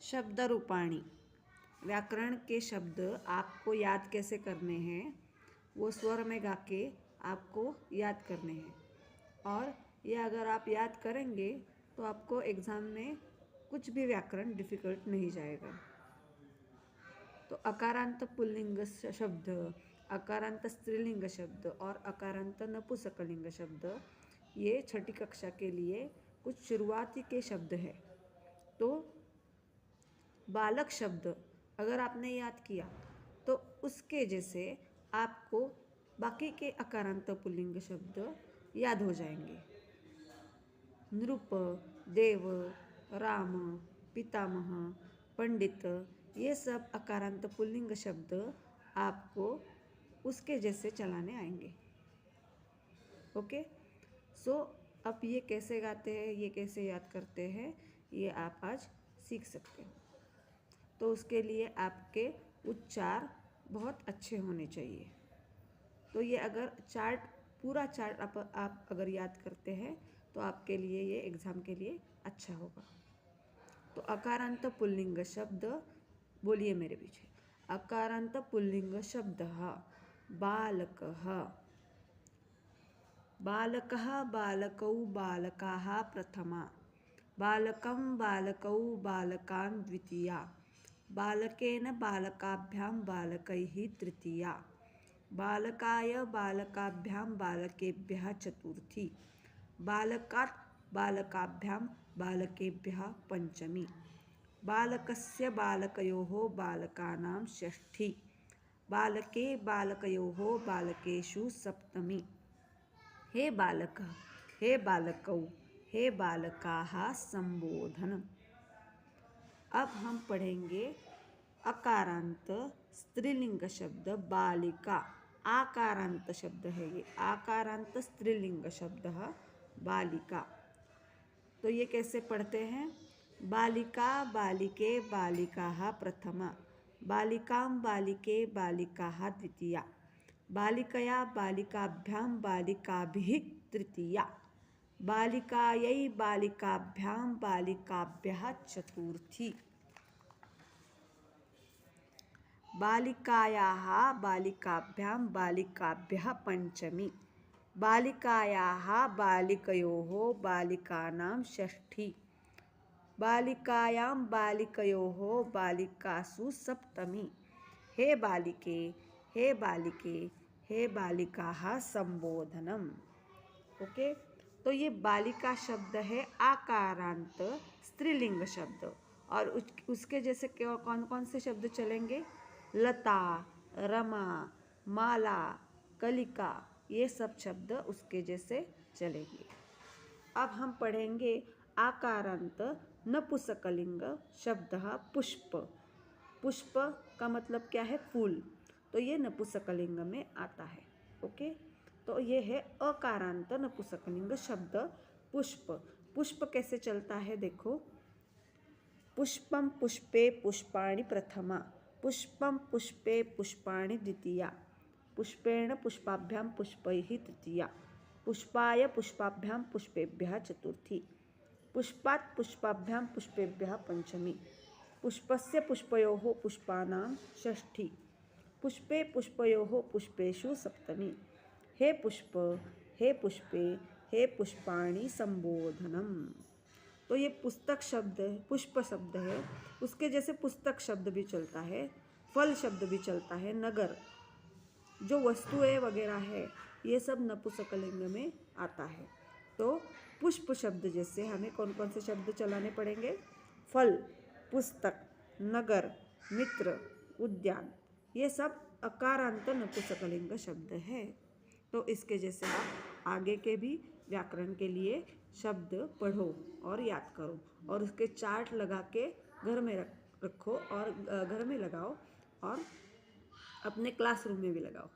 शब्द रूपाणी। व्याकरण के शब्द आपको याद कैसे करने हैं, वो स्वर में गा के आपको याद करने हैं। और ये अगर आप याद करेंगे तो आपको एग्ज़ाम में कुछ भी व्याकरण डिफ़िकल्ट नहीं जाएगा। तो अकारांत पुल्लिंग शब्द, अकारांत स्त्रीलिंग शब्द और अकारांत नपुंसकलिंग शब्द, ये छठी कक्षा के लिए कुछ शुरुआती के शब्द हैं। तो बालक शब्द अगर आपने याद किया तो उसके जैसे आपको बाकी के अकारांत पुल्लिंग शब्द याद हो जाएंगे। नृप, देव, राम, पितामह, पंडित, ये सब अकारांत पुल्लिंग शब्द आपको उसके जैसे चलाने आएंगे। ओके, सो अब ये कैसे गाते हैं, ये कैसे याद करते हैं, ये आप आज सीख सकते हो। तो उसके लिए आपके उच्चार बहुत अच्छे होने चाहिए। तो ये अगर पूरा चार्ट आप अगर याद करते हैं तो आपके लिए ये एग्ज़ाम के लिए अच्छा होगा। तो अकारांत पुल्लिंग शब्द बोलिए मेरे पीछे। अकारांत पुल्लिंग शब्द बालकः, बालकः बालकौ बालकाः प्रथमा, बालकं बालकौ बालकान् द्वितीया, बालकेन बालकाभ्यां बालकैः तृतीया, बालकाय बालकाभ्यां बालकेभ्यः चतुर्थी, बालकात् बालकाभ्यां बालकेभ्यः पंचमी, बालकस्य बालकयोः बालकानां षष्ठी, बालके बालकयोः बालकेषु सप्तमी। हे बालक, हे बालकौ, हे बालकाः संबोधन। अब हम पढ़ेंगे अकारांत स्त्रीलिंग शब्द बालिका। आकारांत शब्द है ये, आकारांत स्त्रीलिंग शब्द बालिका। तो ये कैसे पढ़ते हैं? बालिका बालिके बालिकाः प्रथमा, बालिकां बालिके बालिकाः द्वितीया, बालिकया बालिकाभ्यां बालिकाभिः तृतीया, बालिकायै बालिकाभ्यां बालिकाभ्यः चतुर्थी, बालिकायाः बालिकाभ्यां बालिकाभ्यः पंचमी, बालिकायाः बालिकयोः बालिकानां षष्ठी, बालिकायां बालिकयोः बालिकासु सप्तमी। हे बालिके, हे बालिके, हे बालिकाः संबोधनम। ओके, तो ये बालिका शब्द है आकारांत स्त्रीलिंग शब्द। और उसके जैसे कौन कौन से शब्द चलेंगे? लता, रमा, माला, कलिका, ये सब शब्द उसके जैसे चलेंगे। अब हम पढ़ेंगे आकारांत नपुंसकलिंग शब्द पुष्प। पुष्प का मतलब क्या है? फूल। तो ये नपुंसकलिंग में आता है। ओके, तो ये है अकारांत नपुंसकलिंग शब्द पुष्प। पुष्प कैसे चलता है देखो। पुष्पम पुष्पे पुष्पाणि प्रथमा, पुष्पम पुष्पे पुष्पाणि द्वितीया, पुष्पेण पुष्पाभ्यां पुष्पैः तृतीया, पुष्पाय पुष्पाभ्यां पुष्पेभ्यः चतुर्थी, पुष्पात् पुष्पाभ्यां पुष्पेभ्यः पंचमी, पुष्पस्य पुष्पयोः पुष्पाणां षष्ठी, पुष्पे पुष्पयोः पुष्पेषु सप्तमी। हे पुष्प, हे पुष्पे, हे पुष्पाणि संबोधनम। तो ये पुस्तक शब्द है, पुष्प शब्द है, उसके जैसे पुस्तक शब्द भी चलता है, फल शब्द भी चलता है, नगर, जो वस्तुएं वगैरह है, ये सब नपुंसकलिंग में आता है। तो पुष्प शब्द जैसे हमें कौन कौन से शब्द चलाने पड़ेंगे? फल, पुस्तक, नगर, मित्र, उद्यान, ये सब अकारांत नपुंसकलिंग शब्द है। तो इसके जैसे आप आगे के भी व्याकरण के लिए शब्द पढ़ो और याद करो, और उसके चार्ट लगा के घर में रखो और घर में लगाओ और अपने क्लासरूम में भी लगाओ।